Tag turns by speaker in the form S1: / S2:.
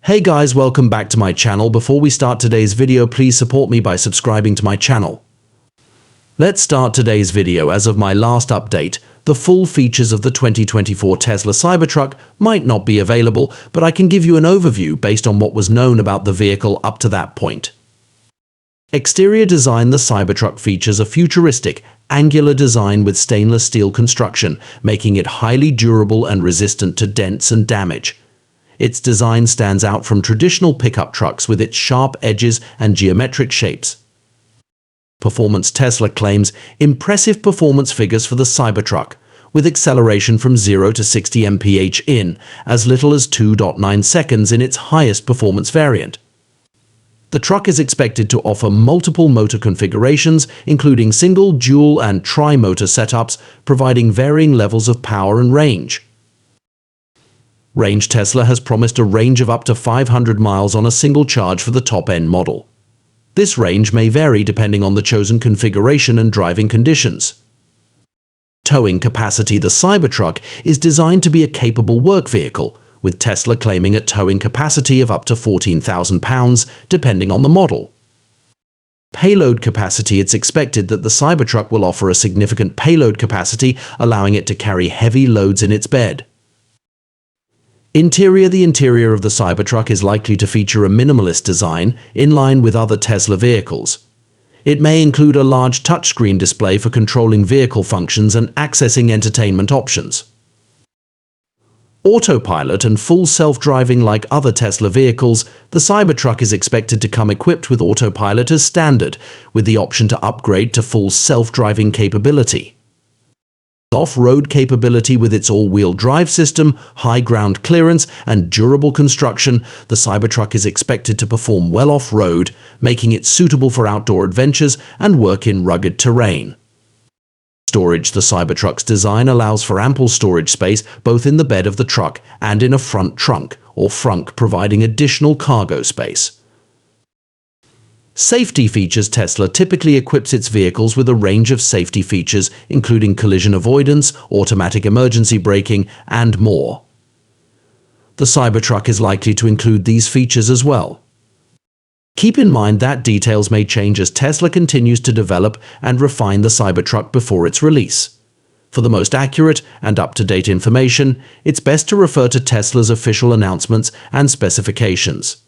S1: Hey guys, welcome back to my channel. Before we start today's video, please support me by subscribing to my channel. Let's start today's video. As of my last update, the full features of the 2024 Tesla Cybertruck might not be available, but I can give you an overview based on what was known about the vehicle up to that point. Exterior design: the Cybertruck features a futuristic, angular design with stainless steel construction, making it highly durable and resistant to dents and damage. Its design stands out from traditional pickup trucks with its sharp edges and geometric shapes. Performance: Tesla claims impressive performance figures for the Cybertruck, with acceleration from 0 to 60 mph in as little as 2.9 seconds in its highest performance variant. The truck is expected to offer multiple motor configurations, including single, dual, and tri-motor setups, providing varying levels of power and range. Range: Tesla has promised a range of up to 500 miles on a single charge for the top-end model. This range may vary depending on the chosen configuration and driving conditions. Towing capacity: the Cybertruck is designed to be a capable work vehicle, with Tesla claiming a towing capacity of up to 14,000 pounds, depending on the model. Payload capacity: it's expected that the Cybertruck will offer a significant payload capacity, allowing it to carry heavy loads in its bed. Interior: the interior of the Cybertruck is likely to feature a minimalist design, in line with other Tesla vehicles. It may include a large touchscreen display for controlling vehicle functions and accessing entertainment options. Autopilot and full self-driving: like other Tesla vehicles, the Cybertruck is expected to come equipped with autopilot as standard, with the option to upgrade to full self-driving capability. Off-road capability: with its all-wheel drive system, high ground clearance, and durable construction, the Cybertruck is expected to perform well off-road, making it suitable for outdoor adventures and work in rugged terrain. Storage: the Cybertruck's design allows for ample storage space both in the bed of the truck and in a front trunk or frunk, providing additional cargo space. Safety features: Tesla typically equips its vehicles with a range of safety features, including collision avoidance, automatic emergency braking, and more. The Cybertruck is likely to include these features as well. Keep in mind that details may change as Tesla continues to develop and refine the Cybertruck before its release. For the most accurate and up-to-date information, it's best to refer to Tesla's official announcements and specifications.